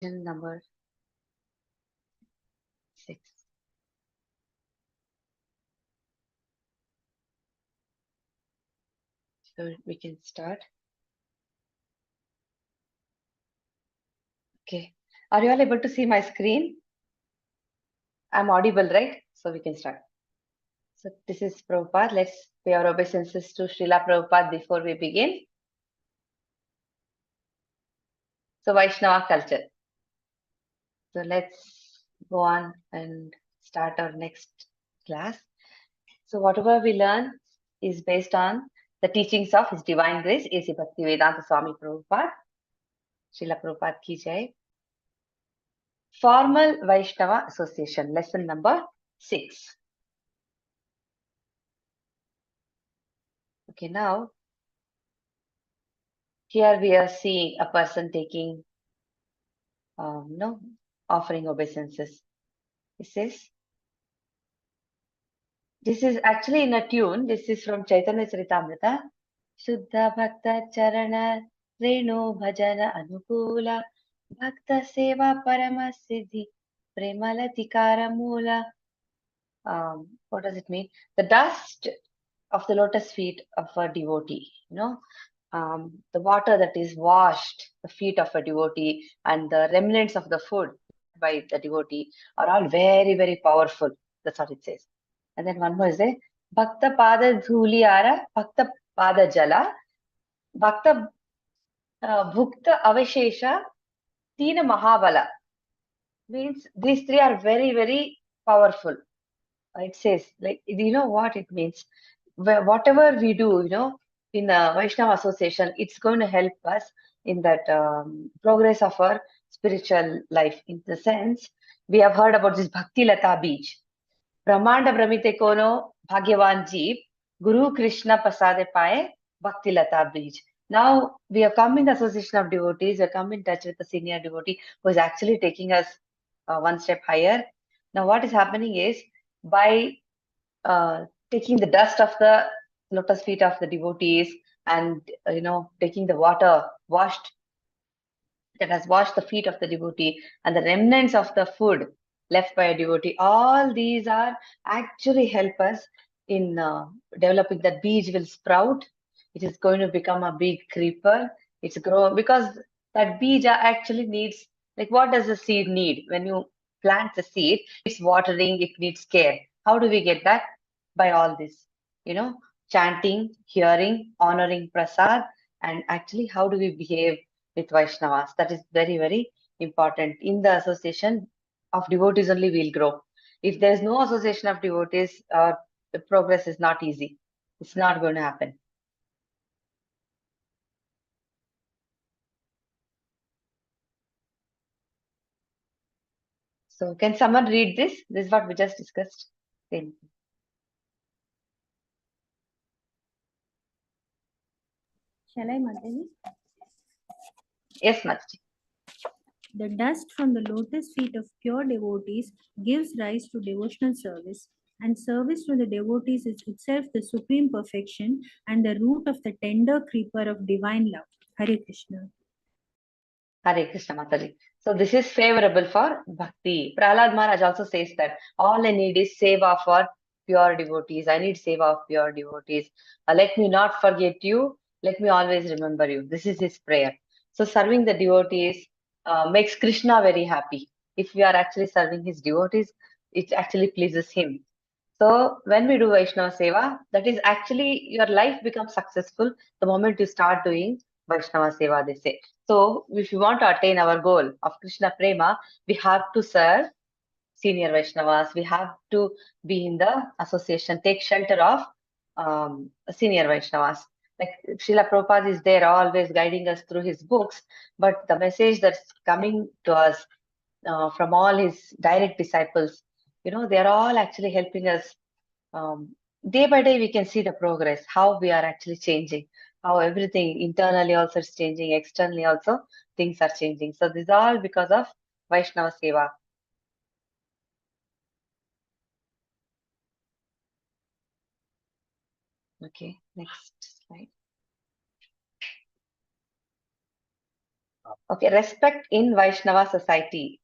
number 6. So we can start. Okay. Are you all able to see my screen? I'm audible, right? So we can start. So this is Prabhupada. Let's pay our obeisances to Srila Prabhupada before we begin. So Vaishnava culture. So let's go on and start our next class. So whatever we learn is based on the teachings of His Divine Grace, A.C. Bhaktivedanta Swami Prabhupada. Srila Prabhupada ki jai. Formal Vaishnava Association, lesson number 6. Okay, now here we are seeing a person taking, offering obeisances. It says, this is actually in a tune. This is from Chaitanya Charitamrita. Shuddha Bhakta Charana Renu Bhajana Anukula Bhakta Seva Parama Siddhi Premalatikara Mula. What does it mean? The dust of the lotus feet of a devotee, the water that is washed the feet of a devotee and the remnants of the food by the devotee are all very, very powerful. That's what it says. And then one more is there, Bhakta Pada Dhuliyara, Bhakta Pada Jala, Bhakta Bhukta Avashesha, Tina Mahabala. Means these three are very, very powerful. It says, like, you know what it means? Whatever we do, in a Vaishnava association, it's going to help us in that progress of our spiritual life. In the sense, we have heard about this Bhakti Lata Beach. Brahmanda Brahmite Kono Bhagyavan Jeev, Guru Krishna Pasade Paye, Bhakti Lata Beach. Now we have come in the association of devotees, we have come in touch with the senior devotee who is actually taking us one step higher. Now what is happening is, by taking the dust of the lotus feet of the devotees and taking the water that has washed the feet of the devotee and the remnants of the food left by a devotee, all these are actually help us in developing. That beach will sprout. It is going to become a big creeper. It's grow because that beach actually needs, like, what does the seed need? When you plant the seed, it's watering, it needs care. How do we get that? By all this, chanting, hearing, honoring prasad, and actually how do we behave with Vaishnavas. That is very, very important. In the association of devotees only we'll grow. If there is no association of devotees, the progress is not easy. It's not going to happen. So can someone read this? This is what we just discussed. Okay. Shall I, Mataji? Yes, Mataji. The dust from the lotus feet of pure devotees gives rise to devotional service, and service to the devotees is itself the supreme perfection and the root of the tender creeper of divine love. Hare Krishna. Hare Krishna, Mataji. So this is favorable for bhakti. Prahlad Maharaj also says that all I need is seva for pure devotees. I need seva of pure devotees. Let me not forget you. Let me always remember you. This is his prayer. So serving the devotees makes Krishna very happy. If we are actually serving his devotees, it actually pleases him. So when we do Vaishnava Seva, that is actually your life becomes successful the moment you start doing Vaishnava Seva, they say. So if you want to attain our goal of Krishna Prema, we have to serve senior Vaishnavas. We have to be in the association, take shelter of senior Vaishnavas. Like Srila Prabhupada is there always guiding us through his books, but the message that's coming to us from all his direct disciples, they're all actually helping us. Day by day, we can see the progress, how we are actually changing, how everything internally also is changing, externally also things are changing. So this is all because of Vaishnava Seva. Okay, next slide. Okay, respect in Vaishnava society.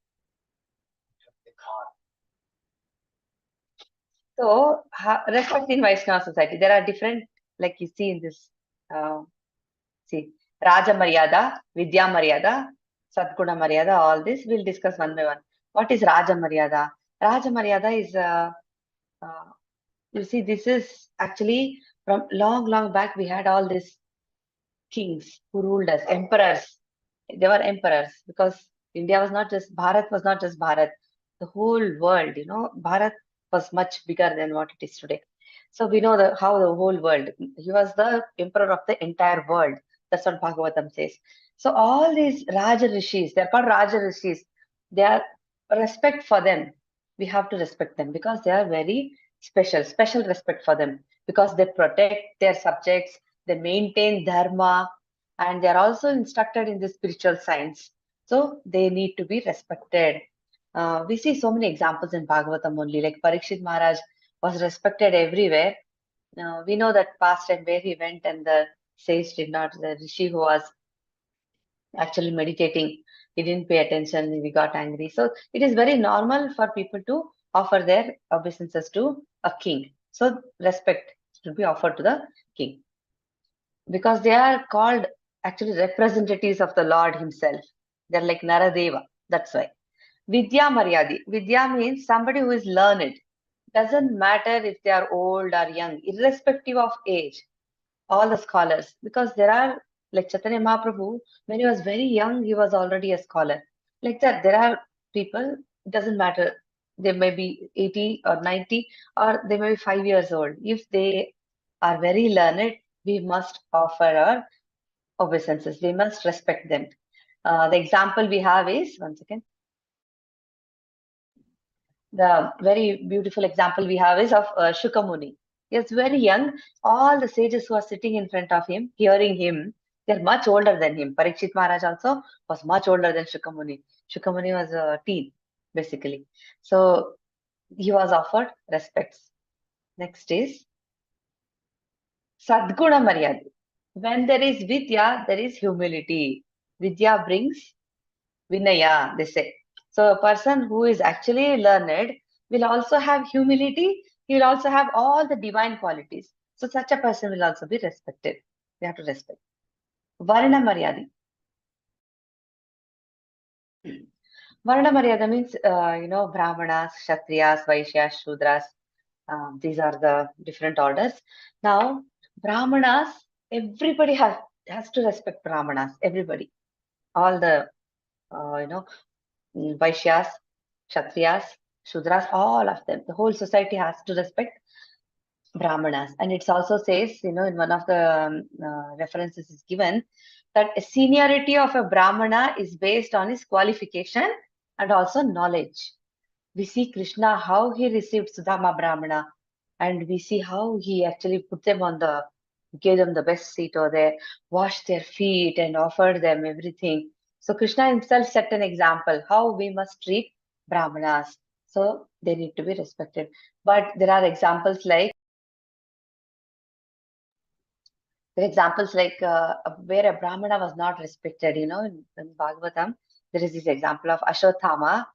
So, respect in Vaishnava society. There are different, like you see in this, see, Raja Maryada, Vidya Maryada, Sadguna Maryada, all this we'll discuss one by one. What is Raja Maryada? Raja Maryada is, uh, you see, this is actually from long, long back, we had all these kings who ruled us, emperors. They were emperors because India was not just, Bharat was not just Bharat. The whole world, Bharat was much bigger than what it is today. So we know how the whole world, he was the emperor of the entire world. That's what Bhagavatam says. So all these Raja Rishis, they're called Raja Rishis. They are respect for them. We have to respect them because they are very special respect for them because they protect their subjects, they maintain dharma, and they are also instructed in the spiritual science. So they need to be respected. We see so many examples in Bhagavatam only, like Parikshit Maharaj was respected everywhere. We know that past time where he went and the sage did not, the rishi who was actually meditating, he didn't pay attention, he got angry. So it is very normal for people to offer their obeisances to a king. So respect should be offered to the king because they are called actually representatives of the Lord himself. They're like Naradeva. That's why. Vidya Maryadi. Vidya means somebody who is learned. Doesn't matter if they are old or young, irrespective of age, all the scholars. Because there are, like Chaitanya Mahaprabhu, when he was very young, he was already a scholar. Like that, there are people, it doesn't matter. They may be 80 or 90, or they may be 5 years old. If they are very learned, we must offer our obeisances. We must respect them. The example we have is, one second, the very beautiful example we have is of Shukamuni. He is very young. All the sages who are sitting in front of him, hearing him, they're much older than him. Parikshit Maharaj also was much older than Shukamuni. Shukamuni was a teen, basically. So he was offered respects. Next is Sadguna Maryadi. When there is Vidya, there is humility. Vidya brings Vinaya, they say. So a person who is actually learned will also have humility. He will also have all the divine qualities. So such a person will also be respected. We have to respect. Varna Maryadi. Varna Maryada means, Brahmanas, Kshatriyas, Vaishyas, Shudras. These are the different orders. Now, Brahmanas, everybody has to respect Brahmanas. Everybody. All the, Vaishyas, Kshatriyas, Shudras, all of them. The whole society has to respect Brahmanas. And it also says, in one of the references is given that a seniority of a Brahmana is based on his qualification and also knowledge. We see Krishna, how he received Sudama Brahmana, and we see how he actually put them gave them the best seat over there, washed their feet and offered them everything. So Krishna himself set an example how we must treat Brahmanas. So they need to be respected. But there are examples like where a Brahmana was not respected. In Bhagavatam, there is this example of Ashwatthama.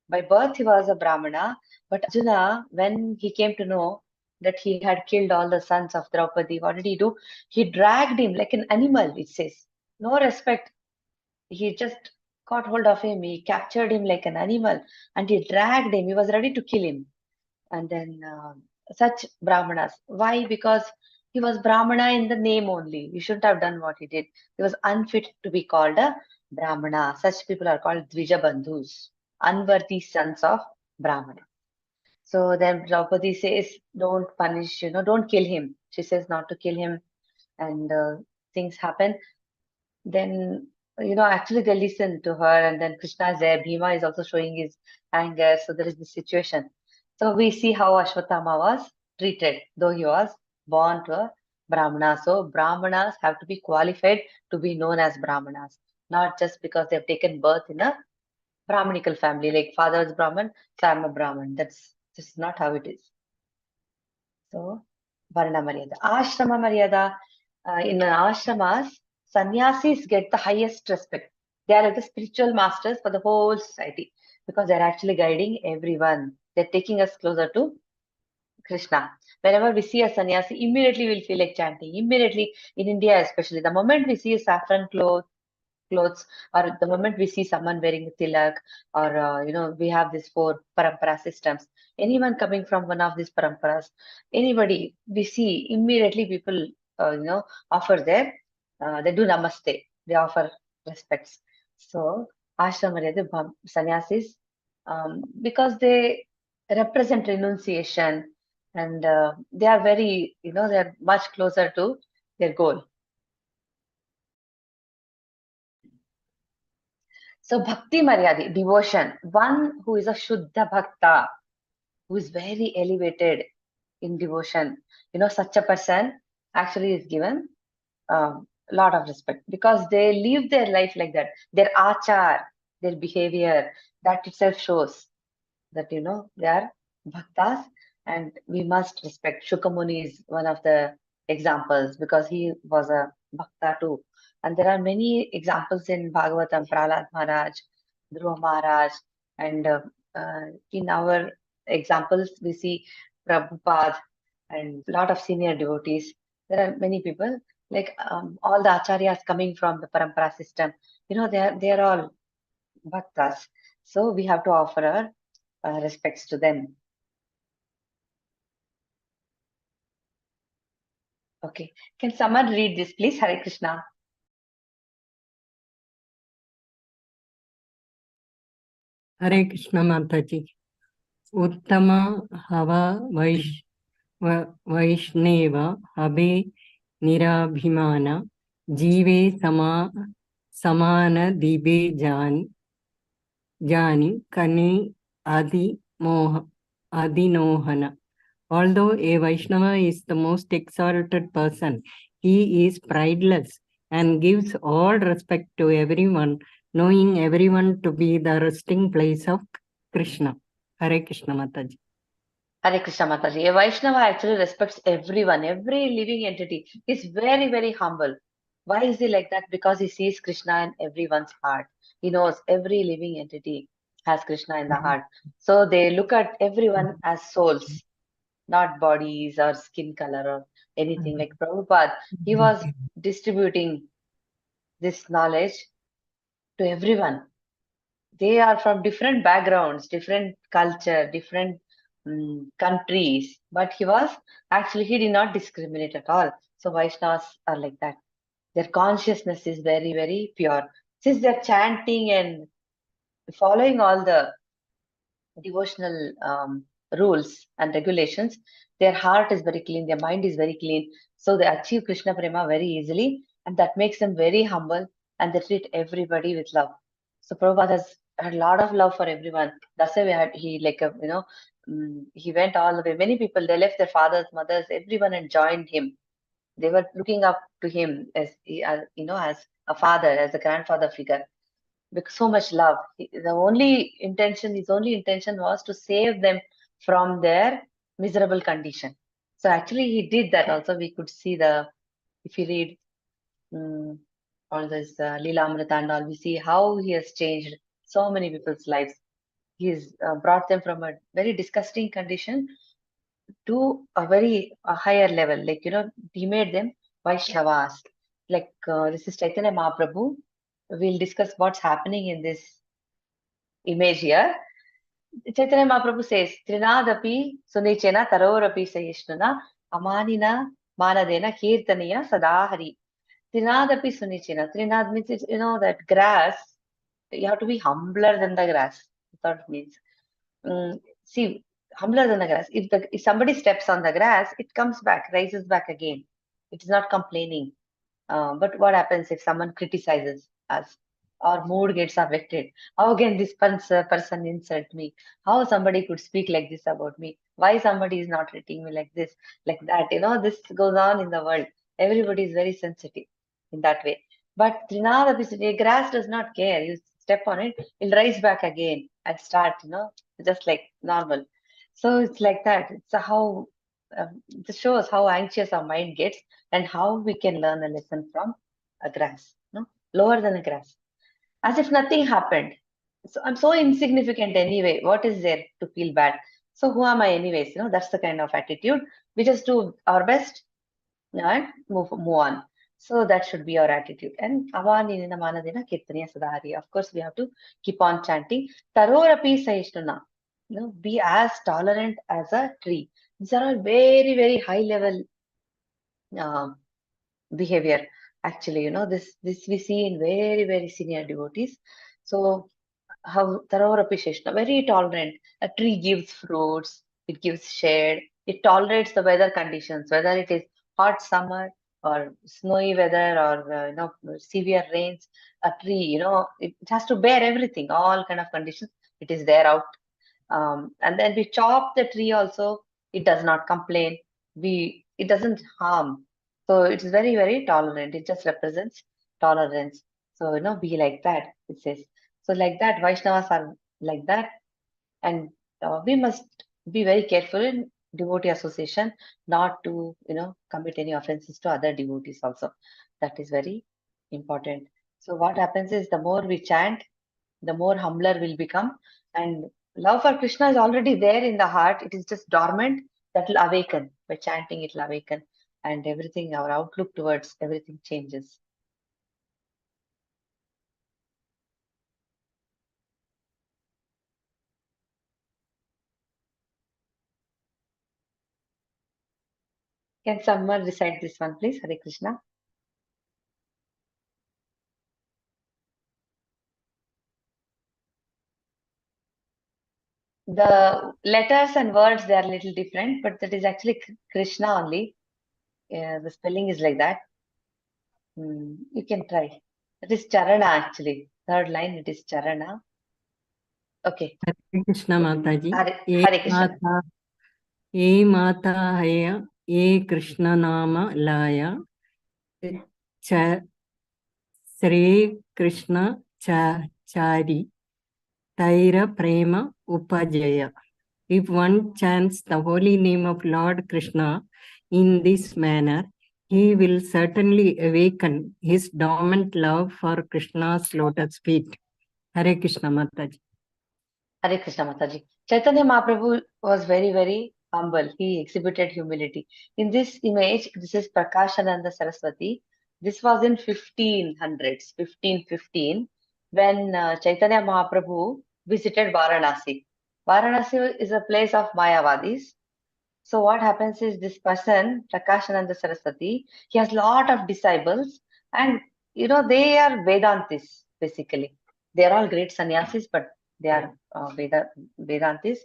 By birth, he was a Brahmana, but Arjuna, when he came to know that he had killed all the sons of Draupadi, what did he do? He dragged him like an animal, it says. No respect. He just caught hold of him. He captured him like an animal and he dragged him. He was ready to kill him. And then such Brahmanas. Why? Because he was Brahmana in the name only. He shouldn't have done what he did. He was unfit to be called a Brahmana. Such people are called Dvija Bandhus, unworthy sons of Brahmana. So then Draupadi says, don't punish, don't kill him. She says not to kill him, and things happen. Then, actually they listen to her, and then Krishna is there. Bhima is also showing his anger. So there is this situation. So we see how Ashwatthama was treated, though he was born to a Brahmana. So Brahmanas have to be qualified to be known as Brahmanas, not just because they've taken birth in a Brahminical family, like father is Brahman, so I'm a Brahman. That's just not how it is. So, Varna Maryada. Ashrama Maryada. In ashramas, sannyasis get the highest respect. They are like the spiritual masters for the whole society because they're actually guiding everyone. They're taking us closer to Krishna. Whenever we see a sannyasi, immediately we'll feel like chanting. Immediately, in India especially, the moment we see a saffron clothes, or the moment we see someone wearing a tilak, or we have these four parampara systems. Anyone coming from one of these paramparas, anybody we see, immediately people offer their they do namaste. They offer respects. So ashram the sannyasis, because they represent renunciation, and they are very, they are much closer to their goal. So bhakti maryadi, devotion, one who is a shuddha bhakta, who is very elevated in devotion, such a person actually is given a lot of respect because they live their life like that. Their achar, their behavior, that itself shows that they are bhaktas, and we must respect. Shukamuni is one of the examples because he was a bhakta too. And there are many examples in Bhagavatam, Prahlad Maharaj, Dhruva Maharaj, and in our examples we see Prabhupada and a lot of senior devotees. There are many people like all the acharyas coming from the parampara system. They are all bhaktas. So we have to offer our respects to them. Okay. Can someone read this, please? Hare Krishna. Hare Krishna Mataji. Uttama hava vaishneva habe nirabhimana jive samana dibe jani kani adinohana. Although a Vaishnava is the most exalted person, he is prideless and gives all respect to everyone, knowing everyone to be the resting place of Krishna. Hare Krishna Mataji. Hare Krishna Mataji. A Vaishnava actually respects everyone, every living entity. He's very, very humble. Why is he like that? Because he sees Krishna in everyone's heart. He knows every living entity has Krishna in the heart. So they look at everyone as souls, not bodies or skin color or anything. Like Prabhupada, he was distributing this knowledge to everyone. They are from different backgrounds, different culture, different countries, but he did not discriminate at all. So Vaishnavas are like that. Their consciousness is very, very pure. Since they're chanting and following all the devotional rules and regulations, their heart is very clean, their mind is very clean. So they achieve Krishna Prema very easily, and that makes them very humble, and they treat everybody with love. So Prabhupada has had a lot of love for everyone. That's why he went all the way. Many people, they left their fathers, mothers, everyone, and joined him. They were looking up to him as a father, as a grandfather figure, with so much love. His only intention was to save them from their miserable condition. So actually, he did that. Also, we could see if you read all this Leela Amrita and all, we see how he has changed so many people's lives. He's brought them from a very disgusting condition to a higher level. Like, he made them Vaishnavas. Like, this is Chaitanya Mahaprabhu. We'll discuss what's happening in this image here. Chaitanya Mahaprabhu says, Trinadapi Sunichena Tarorapi Sayishnana Amanina Manadena Kirtaniya Sadahari. Trinadapi Sunichena. Trinad means, that grass, you have to be humbler than the grass. That's what it means. See, humbler than the grass. If somebody steps on the grass, it comes back, rises back again. It is not complaining. But what happens if someone criticizes us? Our mood gets affected. How can this person insult me? How somebody could speak like this about me? Why somebody is not treating me like this, like that? This goes on in the world. Everybody is very sensitive in that way. But Trinadapisati, grass does not care. You step on it, it'll rise back again and start, just like normal. So it's like that. It's how this shows how anxious our mind gets and how we can learn a lesson from a grass, lower than a grass. as if nothing happened. So I'm so insignificant anyway. What is there to feel bad? So who am I anyways? That's the kind of attitude. We just do our best and move on. So that should be our attitude. And Avanina Manadina Kirtaniya Sadhari. Of course, we have to keep on chanting. Tarorapi Sahishnuna. Be as tolerant as a tree. These are all very, very high level behavior. Actually, this we see in very, very senior devotees. So how Tarorapi Sahishnuna, very tolerant. A tree gives fruits, it gives shade, it tolerates the weather conditions, whether it is hot summer or snowy weather or severe rains. A tree, it has to bear everything, all kind of conditions. It is there out. And then we chop the tree also. It does not complain. It doesn't harm. So it's very, very tolerant. It just represents tolerance. So be like that. It says. So like that, Vaishnavas are like that, and we must be very careful in devotee association, not to commit any offenses to other devotees also. That is very important. So what happens is the more we chant, the more humbler we'll become, and love for Krishna is already there in the heart. It is just dormant. That will awaken by chanting. It will awaken, and everything, our outlook towards everything changes. Can someone recite this one, please? Hare Krishna. The letters and words, they are a little different, but that is actually Krishna only. The spelling is like that. You can try. It is Charana actually. Third line, it is Charana. Okay. Hare Krishna Mataji. Hare Krishna. Ye Mata Haya, Ye Krishna Nama Laya, Cha Sri Krishna Chari, Taira Prema Upajaya. If one chants the holy name of Lord Krishna in this manner, he will certainly awaken his dormant love for Krishna's lotus feet. Hare Krishna Mataji. Hare Krishna Mataji. Chaitanya Mahaprabhu was very, very humble. He exhibited humility. In this image, this is Prakashananda Saraswati. This was in 1500s, 1515, when Chaitanya Mahaprabhu visited Varanasi. Varanasi is a place of Mayavadis. So what happens is this person, Prakashananda Saraswati, he has lot of disciples, and they are Vedantis basically. They are all great sannyasis, but they are Vedantis.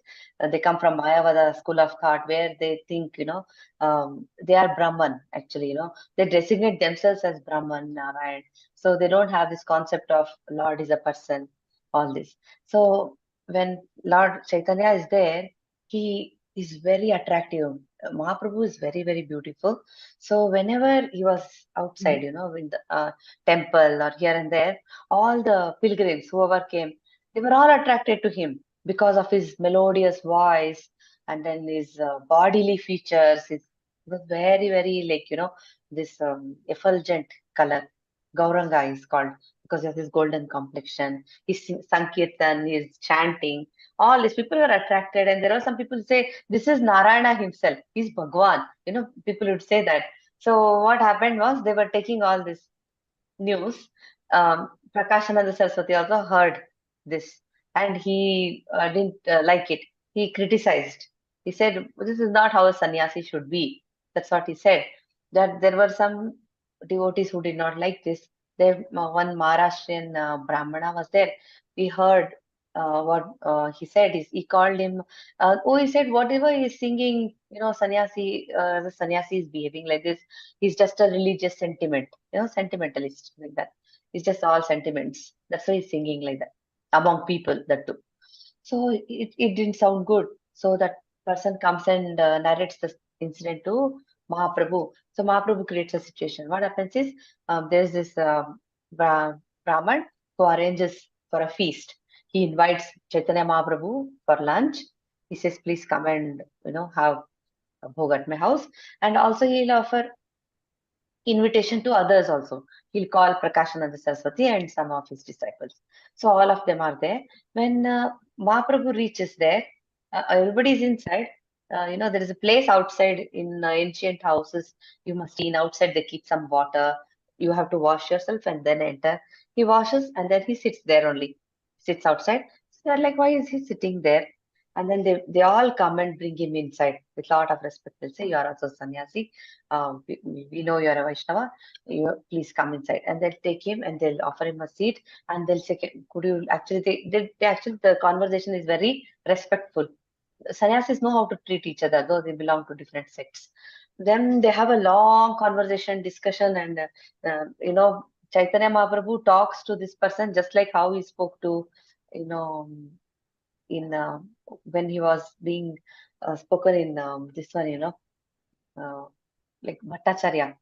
They come from Mayavada school of thought, where they think they are Brahman actually. They designate themselves as Brahman, Narayan. So they don't have this concept of Lord is a person, all this. So when Lord Chaitanya is there, he is very attractive. Mahaprabhu is very, very beautiful. So whenever he was outside, in the temple or here and there, all the pilgrims, whoever came, they were all attracted to him because of his melodious voice, and then his bodily features. It was very, very this effulgent color. Gauranga is called because of his golden complexion. His Sankirtan, his chanting, all these people were attracted, and there are some people who say this is Narayana himself, he's Bhagwan. People would say that. So what happened was they were taking all this news. Prakashananda Saraswati also heard this, and he didn't like it. He criticized. He said, "This is not how a sannyasi should be." That's what he said. That there were some devotees who did not like this. There, one Maharashtrian Brahmana was there. We heard what he said. Is he called him? He said whatever he is singing, sannyasi, the sannyasi is behaving like this. He's just a religious sentiment, sentimentalist like that. It's just all sentiments. That's why he's singing like that among people, that too. So it didn't sound good. So that person comes and narrates the incident to Mahaprabhu. So Mahaprabhu creates a situation. What happens is there's this Brahman who arranges for a feast. He invites Chaitanya Mahaprabhu for lunch. He says, please come and have a bhog at my house. And also he'll offer invitation to others also. He'll call Prakashananda Saraswati and some of his disciples. So all of them are there. When Mahaprabhu reaches there, everybody is inside. There is a place outside in ancient houses. You must see outside they keep some water. You have to wash yourself and then enter. He washes and then he sits there only. Sits outside. So they're like, why is he sitting there? And then they all come and bring him inside with a lot of respect. They'll say, you are also sannyasi. We know you're a Vaishnava. Please come inside. And they'll take him and they'll offer him a seat. And they'll say, could you actually, they actually, the conversation is very respectful. Sannyasis know how to treat each other, though they belong to different sects. Then they have a long conversation, discussion, and Chaitanya Mahaprabhu talks to this person just like how he spoke to, in when he was being spoken in this one, like Bhattacharya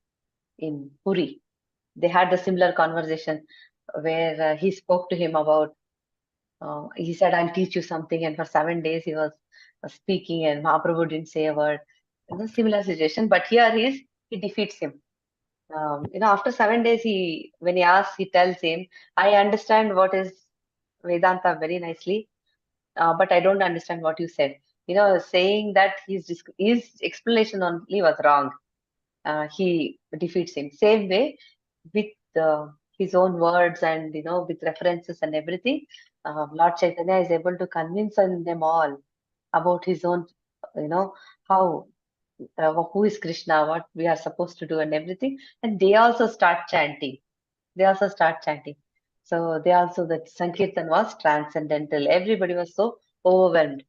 in Puri. They had the similar conversation where he spoke to him about, he said, I'll teach you something. And for 7 days he was speaking and Mahaprabhu didn't say a word. Similar situation. But here he defeats him. After 7 days, when he asks, he tells him, I understand what is Vedanta very nicely, but I don't understand what you said. Saying that his explanation only was wrong. He defeats him. Same way with his own words and with references and everything. Lord Chaitanya is able to convince them all about his own, how who is Krishna, what we are supposed to do, and everything. And they also start chanting. So that Sankirtan was transcendental. Everybody was so overwhelmed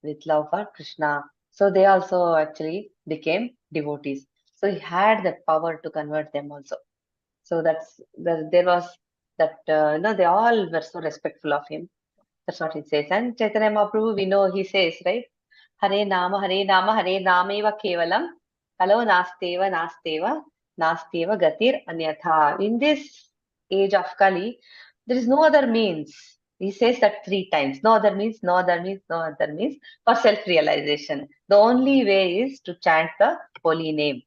with love for Krishna. So they also actually became devotees. So he had that power to convert them also. So there was that, they all were so respectful of him. That's what it says. And Chaitanya Mahaprabhu, we know he says, right? Hare Nama, Hare Nameva Kevalam, Hello Nasteva Gatir Anyatha. In this age of Kali, there is no other means. He says that 3 times. No other means for self-realization. The only way is to chant the holy name.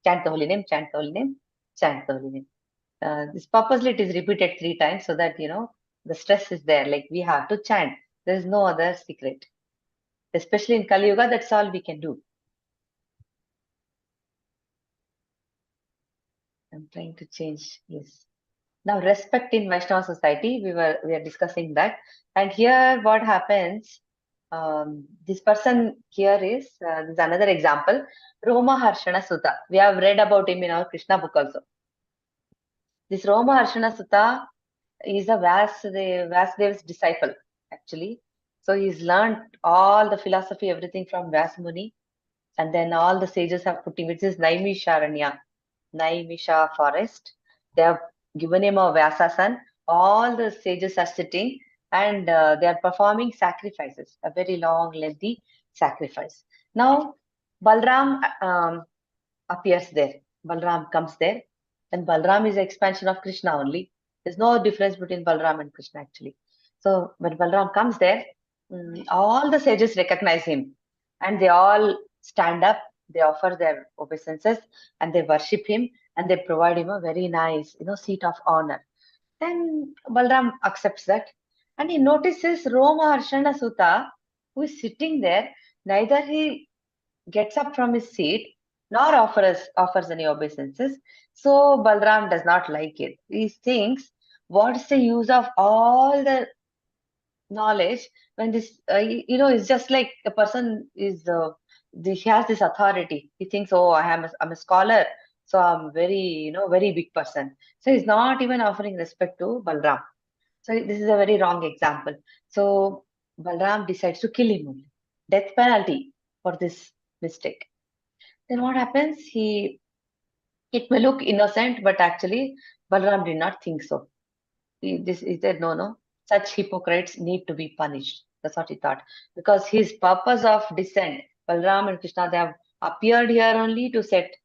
Chant the holy name, chant the holy name, chant the holy name. This purposely it is repeated 3 times so that, the stress is there. Like we have to chant. There is no other secret. Especially in Kali Yuga, that's all we can do. I'm trying to change this. Now, respect in Vaishnava society, we are discussing that. And here what happens, this person here is, this is another example, Roma Harshana Sutta. We have read about him in our Krishna book also. This Roma Harshana Sutta is a Vasudev's disciple, actually. So he's learned all the philosophy, everything from Vyasa. And then all the sages have put him, which is Naimisharanya, Naimisha forest. They have given him a Vyasasan. All the sages are sitting and they are performing sacrifices, a very long, lengthy sacrifice. Now, Balram appears there. Balram comes there. And Balram is the expansion of Krishna only. There's no difference between Balram and Krishna actually. So when Balram comes there, all the sages recognize him and they all stand up, they offer their obeisances and they worship him and they provide him a very nice, seat of honor. Then Balram accepts that and he notices Roma Harshana Sutta, who is sitting there, neither he gets up from his seat nor offers any obeisances. So Balram does not like it. He thinks, what's the use of all the knowledge when this, it's just like a person is, he has this authority. He thinks, oh, I'm a scholar, so I'm very, very big person. So he's not even offering respect to Balram. So this is a very wrong example. So Balram decides to kill him only. Death penalty for this mistake. Then what happens? It may look innocent, but actually Balram did not think so. He said, no, such hypocrites need to be punished. That's what he thought. Because his purpose of descent, Balram and Krishna, they have appeared here only to set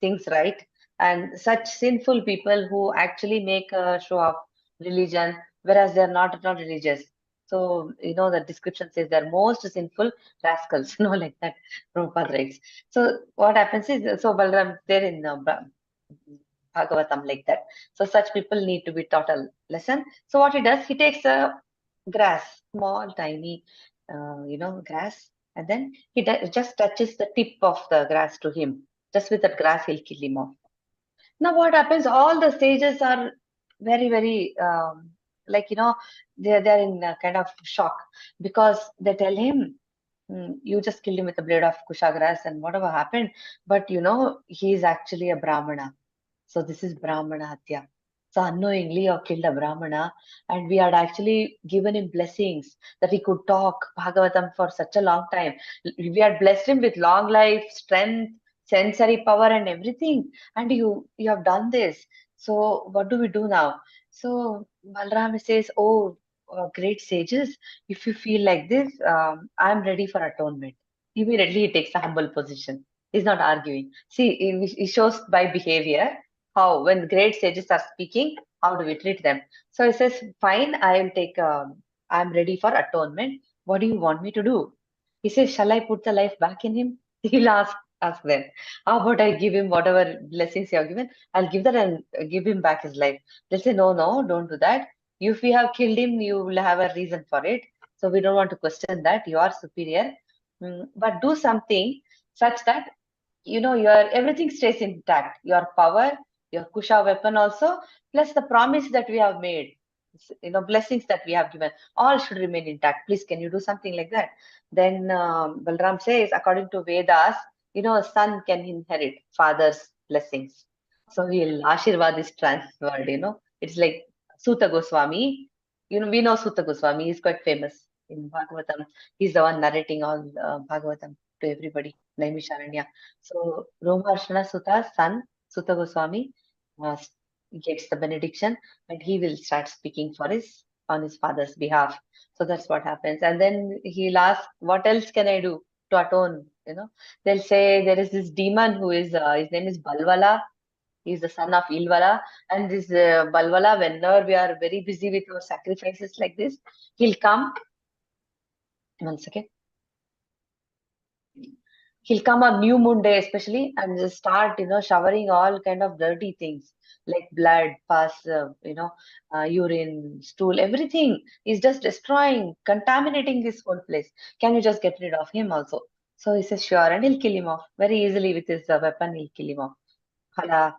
things right. And such sinful people who actually make a show of religion, whereas they're not at all religious. So, the description says they're most sinful rascals, like that, Prabhupada writes. So, what happens is, so Balram there in Bhagavatam like that. So such people need to be taught a lesson. So what he does, he takes a grass, small, tiny, grass, and then he just touches the tip of the grass to him. Just with that grass, he'll kill him off. Now what happens? All the sages are very, very they're in a kind of shock because they tell him, you just killed him with a blade of kusha grass and whatever happened, but he is actually a Brahmana. So this is Brahmana Hatya. So unknowingly you have killed a Brahmana, and we had actually given him blessings that he could talk Bhagavatam for such a long time. We had blessed him with long life, strength, sensory power and everything. And you have done this. So what do we do now? So Balram says, oh, great sages, if you feel like this, I'm ready for atonement. Immediately he takes a humble position. He's not arguing. See, he shows by behavior how when great sages are speaking, how do we treat them? So he says, fine, I'm ready for atonement. What do you want me to do? He says, shall I put the life back in him? He'll ask them. How about I give him whatever blessings you have given? I'll give that and give him back his life. They'll say, no, don't do that. If we have killed him, you will have a reason for it. So we don't want to question that. You are superior. But do something such that your everything stays intact. Your power, your kusha weapon also, plus the promise that we have made, blessings that we have given, all should remain intact. Please, can you do something like that? Then Balram says, according to Vedas, a son can inherit father's blessings. So he'll Ashirvad is transferred, It's like Suta Goswami. We know Suta Goswami. He's quite famous in Bhagavatam. He's the one narrating all Bhagavatam to everybody, Naimisharanya. So Romaharshana Suta's son, Suta Goswami, uh, gets the benediction, and he will start speaking on his father's behalf. So that's what happens. And then he'll ask, what else can I do to atone? They'll say there is this demon who is, his name is Balvala. He's the son of Ilvala. And this Balvala, whenever we are very busy with our sacrifices like this, he'll come. One second. He'll come on new moon day especially and just start showering all kind of dirty things like blood, pus, urine, stool, everything. He's just destroying, contaminating this whole place. Can you just get rid of him also? So he says sure, and he'll kill him off very easily with his weapon. He'll kill him off. Hala,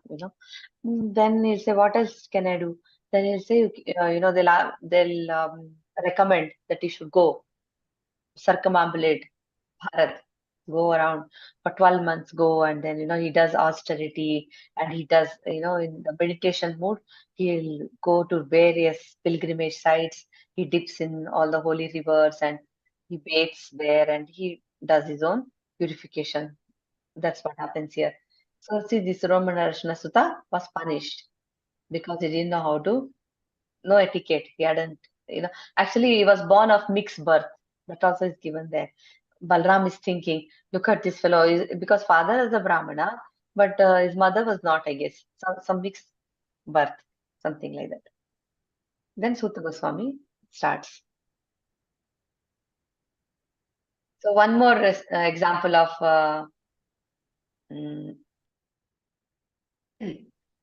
Then he'll say, what else can I do? Then he'll say, they'll recommend that you should go circumambulate Bharat, go around for 12 months, go, and then he does austerity, and he does in the meditation mode, he'll go to various pilgrimage sites. He dips in all the holy rivers and he bathes there, and he does his own purification. That's what happens here. So see, this Romanarashna Sutta was punished because he didn't know how to, no etiquette. He hadn't, actually he was born of mixed birth. That also is given there. Balram is thinking, look at this fellow, because father is a Brahmana, but his mother was not, I guess. Some mixed birth, something like that. Then Sutta Goswami starts. So one more example of,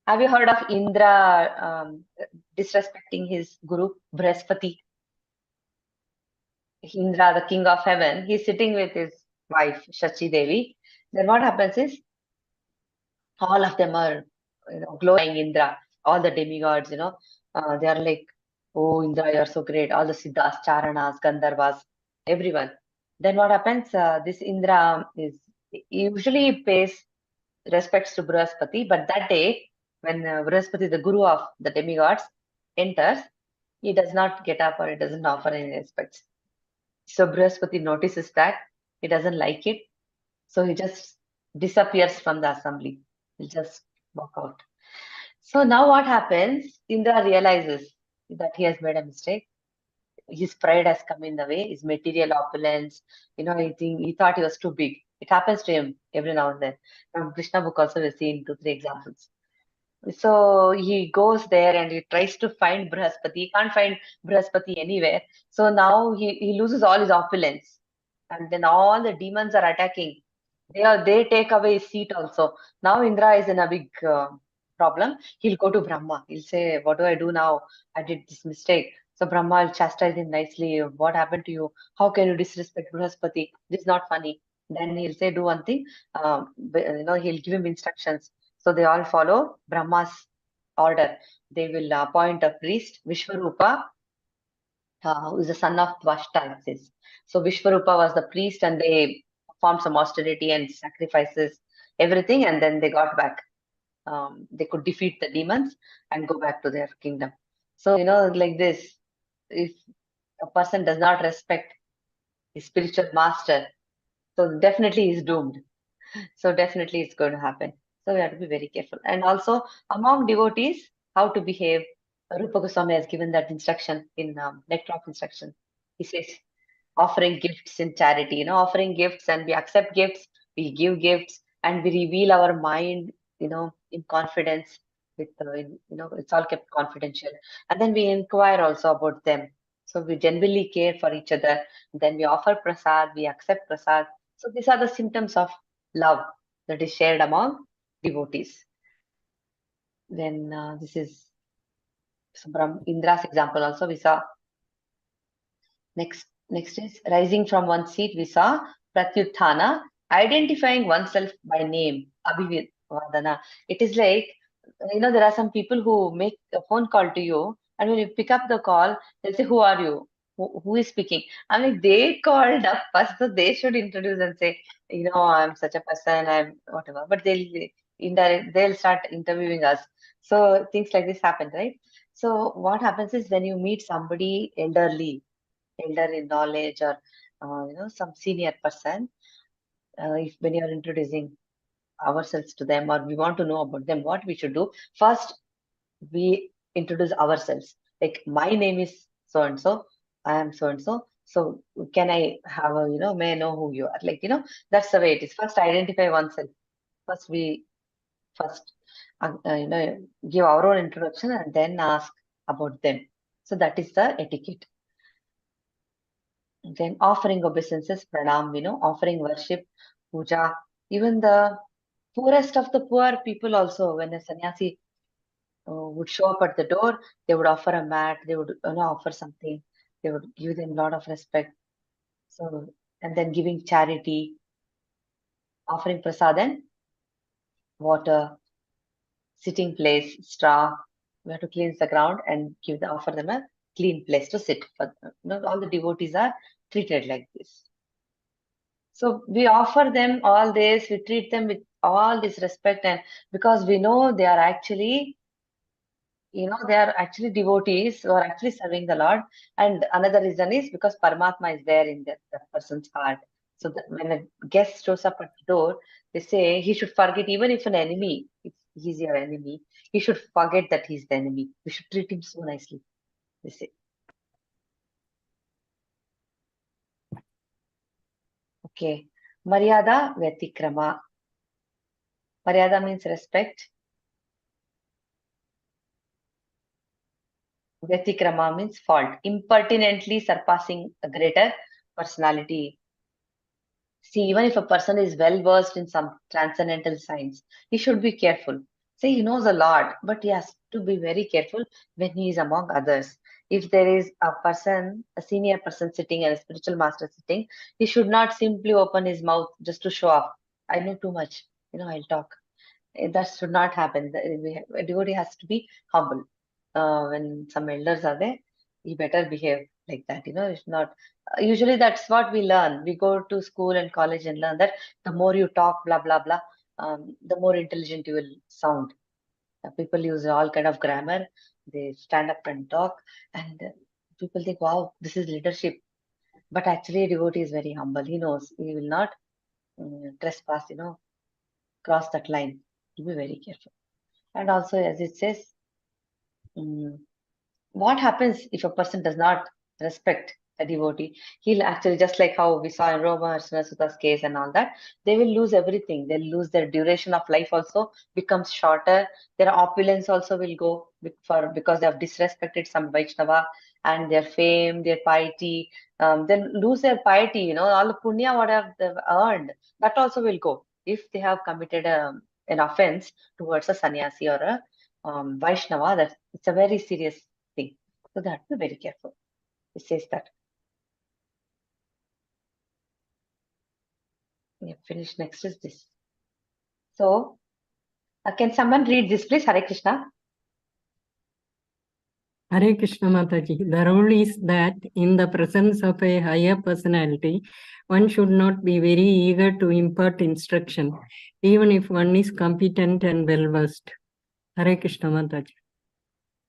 have you heard of Indra disrespecting his guru, Brihaspati? Indra, the king of heaven, he's sitting with his wife, Shachi Devi. Then what happens is, all of them are, glowing Indra, all the demigods, they are like, oh, Indra, you're so great. All the Siddhas, Charanas, Gandharvas, everyone. Then what happens? This Indra usually pays respects to Brihaspati, but that day, when Brihaspati, the guru of the demigods, enters, he does not get up or he doesn't offer any respects. So Brihaspati notices that he doesn't like it. So he just disappears from the assembly. He'll just walk out. So now what happens? Indra realizes that he has made a mistake. His pride has come in the way, his material opulence. He thought he was too big. It happens to him every now and then. From Krishna book also we've seen 2-3 examples. So he goes there and he tries to find Brihaspati. He can't find Brihaspati anywhere. So now he loses all his opulence. And then all the demons are attacking. They take away his seat also. Now Indra is in a big problem, he'll go to Brahma. He'll say, what do I do now? I did this mistake. So Brahma will chastise him nicely. What happened to you? How can you disrespect Brihaspati? This is not funny. Then he'll say, do one thing. He'll give him instructions. So they all follow Brahma's order. They will appoint a priest, Vishwarupa, who is the son of Tvashta, it says. So Vishwarupa was the priest, and they performed some austerity and sacrifices, everything, and then they got back. They could defeat the demons and go back to their kingdom. So, like this, if a person does not respect his spiritual master, so definitely he's doomed. So definitely it's going to happen. So we have to be very careful. And also among devotees, how to behave. Rupa Goswami has given that instruction in Nectar of Instruction. He says, offering gifts in charity, offering gifts, and we accept gifts, we give gifts, and we reveal our mind, in confidence. With it's all kept confidential, and then we inquire also about them. So we genuinely care for each other. Then we offer prasad, we accept prasad. So these are the symptoms of love that is shared among devotees. Then this is from Indra's example also we saw. Next is rising from one seat. We saw pratyuthana, identifying oneself by name, abhivadana. It is like, there are some people who make a phone call to you, and when you pick up the call, they'll say, who are you? Who is speaking? I'm like, they called up first, so they should introduce and say, I'm such a person, I'm whatever. But they'll start interviewing us. So things like this happen, right? So what happens is when you meet somebody elder in knowledge, or some senior person, if when you are introducing ourselves to them, or we want to know about them, what we should do first, we introduce ourselves, like my name is so and so, I am so and so, so can I have may I know who you are, like, that's the way it is. First identify oneself. First we first give our own introduction, and then ask about them. So that is the etiquette. Then offering obeisances, pranam, offering worship, puja. Even the poorest of the poor people also, when a sannyasi would show up at the door, they would offer a mat, they would offer something, they would give them a lot of respect. So, and then giving charity, offering prasadam, water, sitting place, straw. We have to cleanse the ground and offer them a clean place to sit. But all the devotees are treated like this. So we offer them all this, we treat them with all this respect, and because we know they are actually, devotees who are actually serving the Lord. And another reason is because Paramatma is there in that person's heart. So that when a guest shows up at the door, they say he should forget, even if an enemy, if he's your enemy, he should forget that he's the enemy. We should treat him so nicely, they say. Okay. Maryada Vyatikrama. Maryada means respect. Vyatikrama means fault. Impertinently surpassing a greater personality. See, even if a person is well versed in some transcendental science, he should be careful. Say he knows a lot, but he has to be very careful when he is among others. If there is a person, a senior person sitting and a spiritual master sitting, he should not simply open his mouth just to show off. I know too much. I'll talk. That should not happen. A devotee has to be humble. When some elders are there, he better behave like that. It's not. Usually, that's what we learn. We go to school and college and learn that the more you talk, blah blah blah, the more intelligent you will sound. People use all kind of grammar. They stand up and talk, and people think, "Wow, this is leadership." But actually, a devotee is very humble. He knows he will not trespass. Cross that line. Be very careful. And also, as it says, what happens if a person does not respect a devotee? He'll actually, just like how we saw in Roma Arjuna Suta's case and all that, they will lose everything. They'll lose their duration of life also becomes shorter. Their opulence also will go because they have disrespected some Vaishnava, and their fame, their piety, then lose their piety. All the punya what have they've earned, that also will go if they have committed an offense towards a sannyasi or a Vaishnava, that it's a very serious thing. So they have to be very careful. It says that. Yeah, finish. Next is this. So, can someone read this, please? Hare Krishna. Hare Krishna Mataji. The rule is that in the presence of a higher personality, one should not be very eager to impart instruction, even if one is competent and well versed. Hare Krishna Mataji.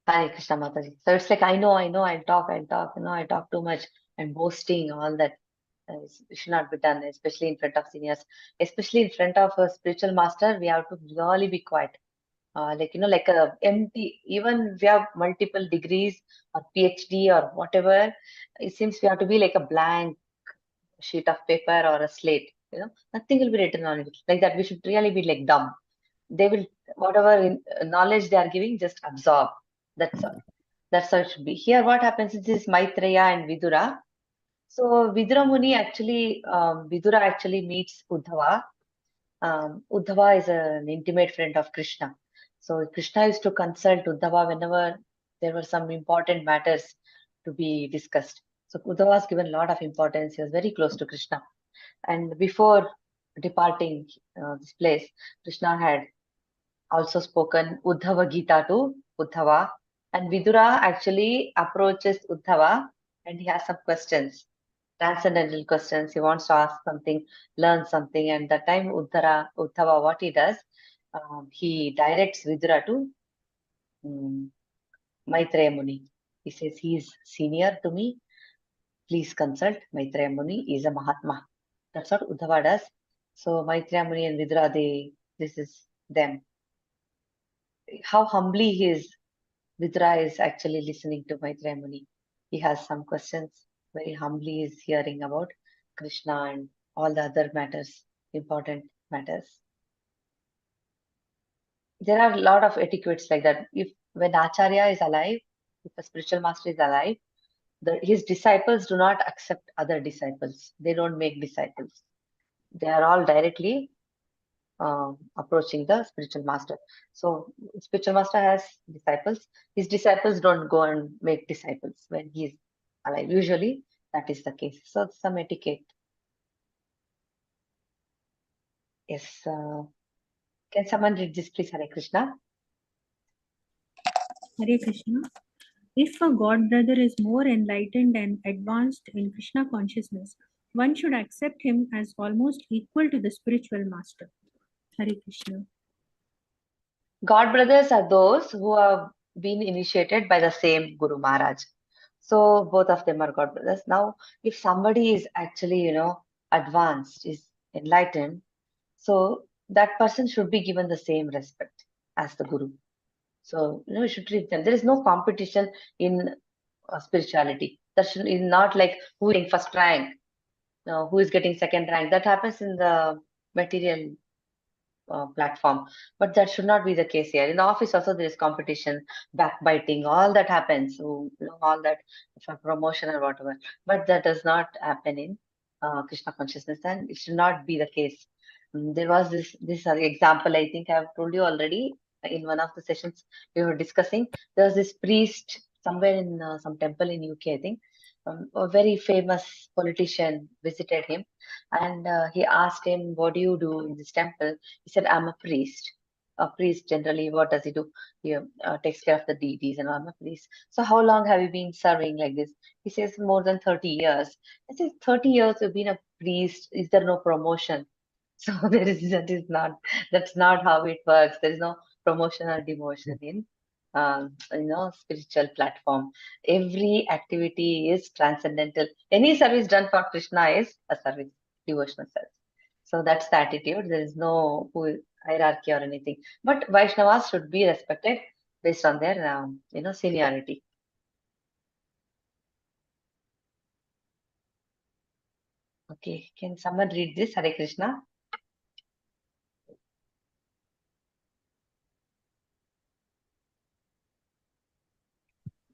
Hare Krishna Mataji. So it's like, I know, I'll talk, I talk too much and boasting, all that. It should not be done, especially in front of seniors, especially in front of a spiritual master. We have to really be quiet. Like a empty, even we have multiple degrees or PhD or whatever, it seems we have to be like a blank sheet of paper or a slate, nothing will be written on it. Like that, we should really be like dumb. They will, whatever knowledge they are giving, just absorb. That's all. That's how it should be. Here, what happens is this Maitreya and Vidura. So Vidura actually meets Uddhava. Uddhava is an intimate friend of Krishna. So Krishna used to consult Uddhava whenever there were some important matters to be discussed. So Uddhava was given a lot of importance. He was very close to Krishna. And before departing this place, Krishna had also spoken Uddhava Gita to Uddhava. And Vidura actually approaches Uddhava and he has some questions, transcendental questions. He wants to ask something, learn something. And that time Uddhava, what he does, he directs Vidura to Maitreya Muni. He says, he is senior to me. Please consult Maitreya Muni. He is a Mahatma. That's what Uddhava does. So Maitreya Muni and Vidura, this is them. How humbly Vidura is actually listening to Maitreya Muni. He has some questions. Very humbly is hearing about Krishna and all the other matters, important matters. There are a lot of etiquettes like that. When Acharya is alive, if a spiritual master is alive, his disciples do not accept other disciples. They don't make disciples. They are all directly approaching the spiritual master. So spiritual master has disciples. His disciples don't go and make disciples when he is alive. Usually that is the case. So some etiquette. Yes. Can someone read this, please? Hare Krishna. Hare Krishna. If a god brother is more enlightened and advanced in Krishna consciousness, one should accept him as almost equal to the spiritual master. Hare Krishna. God brothers are those who have been initiated by the same Guru Maharaj. So both of them are God brothers. Now, if somebody is actually, advanced, is enlightened, so that person should be given the same respect as the Guru. So, we should treat them. There is no competition in spirituality. That is not like who is getting first rank, who is getting second rank. That happens in the material platform, but that should not be the case here. In the office also there is competition, backbiting, all that happens. So, all that for promotion or whatever. But that does not happen in Krishna consciousness, and it should not be the case. There was this example, I think I have told you already in one of the sessions we were discussing. There was this priest somewhere in some temple in UK, I think. A very famous politician visited him, and he asked him, "What do you do in this temple?" He said, "I'm a priest." A priest generally, what does he do? He takes care of the deities, and I'm a priest. So how long have you been serving like this? He says, more than 30 years. I said, 30 years you've been a priest. Is there no promotion? So that's not how it works. There is no promotion or demotion in, spiritual platform. Every activity is transcendental. Any service done for Krishna is a service, devotional service. So that's the attitude. There is no hierarchy or anything. But Vaishnavas should be respected based on their, seniority. Okay, can someone read this? Hare Krishna.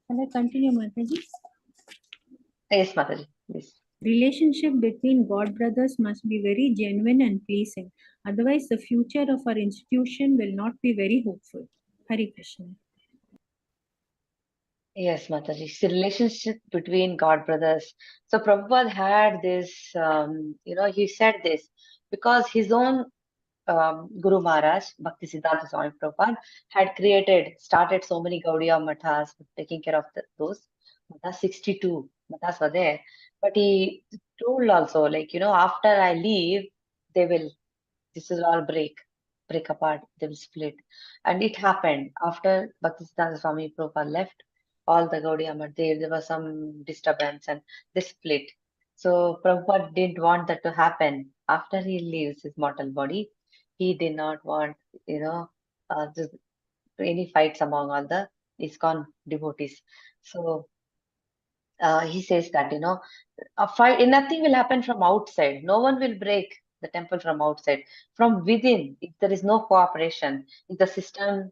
Shall I continue, Mataji? Yes, Mataji, please. Relationship between God brothers must be very genuine and pleasing. Otherwise, the future of our institution will not be very hopeful. Hare Krishna. Yes, Mataji. It's the relationship between God brothers. So Prabhupada had this, he said this because his own Guru Maharaj, Bhakti Siddhanta Swami Prabhupada, had started so many Gaudiya Mathas, taking care of those Mathas. 62 Mathas were there. But he told also, after I leave, this will all break apart, they will split. And it happened after Bhaktisiddhanta Swami Prabhupada left, all the Gaudiya Math, there was some disturbance and they split. So Prabhupada didn't want that to happen. After he leaves his mortal body, he did not want, just any fights among all the ISKCON devotees. So he says that, a fight, nothing will happen from outside. No one will break the temple from outside. From within, if there is no cooperation, if the system,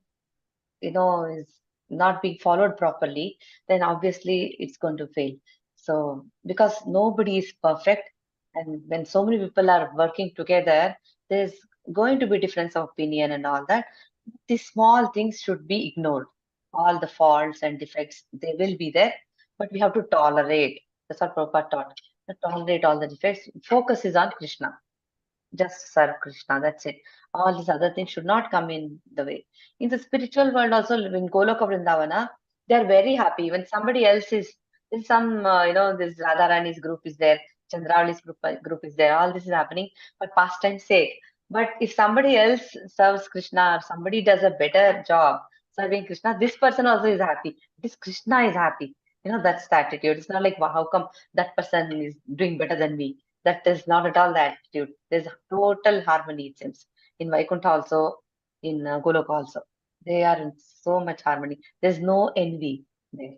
is not being followed properly, then obviously it's going to fail. So, because nobody is perfect, and when so many people are working together, there's going to be difference of opinion and all that. These small things should be ignored. All the faults and defects, they will be there, but we have to tolerate. That's what Prabhupada taught. To tolerate all the defects. Focus is on Krishna. Just serve Krishna. That's it. All these other things should not come in the way. In the spiritual world, also in Goloka Vrindavana, they are very happy when somebody else is. There's some, this Radharani's group is there, Chandravali's group is there. All this is happening for pastime's sake. But if somebody else serves Krishna or somebody does a better job serving Krishna, this person also is happy. This Krishna is happy. That's the attitude. It's not like, wow, how come that person is doing better than me? That is not at all the attitude. There's total harmony, it seems. In Vaikuntha also, in Goloka also. They are in so much harmony. There's no envy there.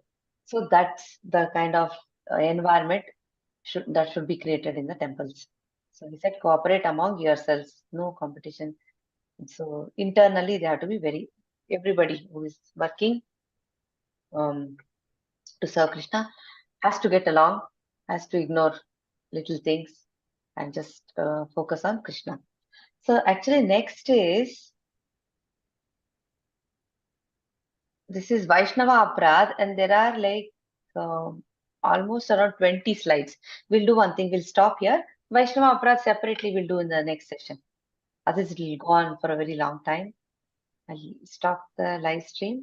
So that's the kind of environment that should be created in the temples. So he said, cooperate among yourselves, no competition. So internally, they have to be everybody who is working to serve Krishna has to get along, has to ignore little things and just focus on Krishna. So actually next is, this is Vaishnava Aprad, and there are almost around 20 slides. We'll do one thing, we'll stop here. Vaishnava Aprad separately we'll do in the next session. Otherwise it will go on for a very long time. I'll stop the live stream.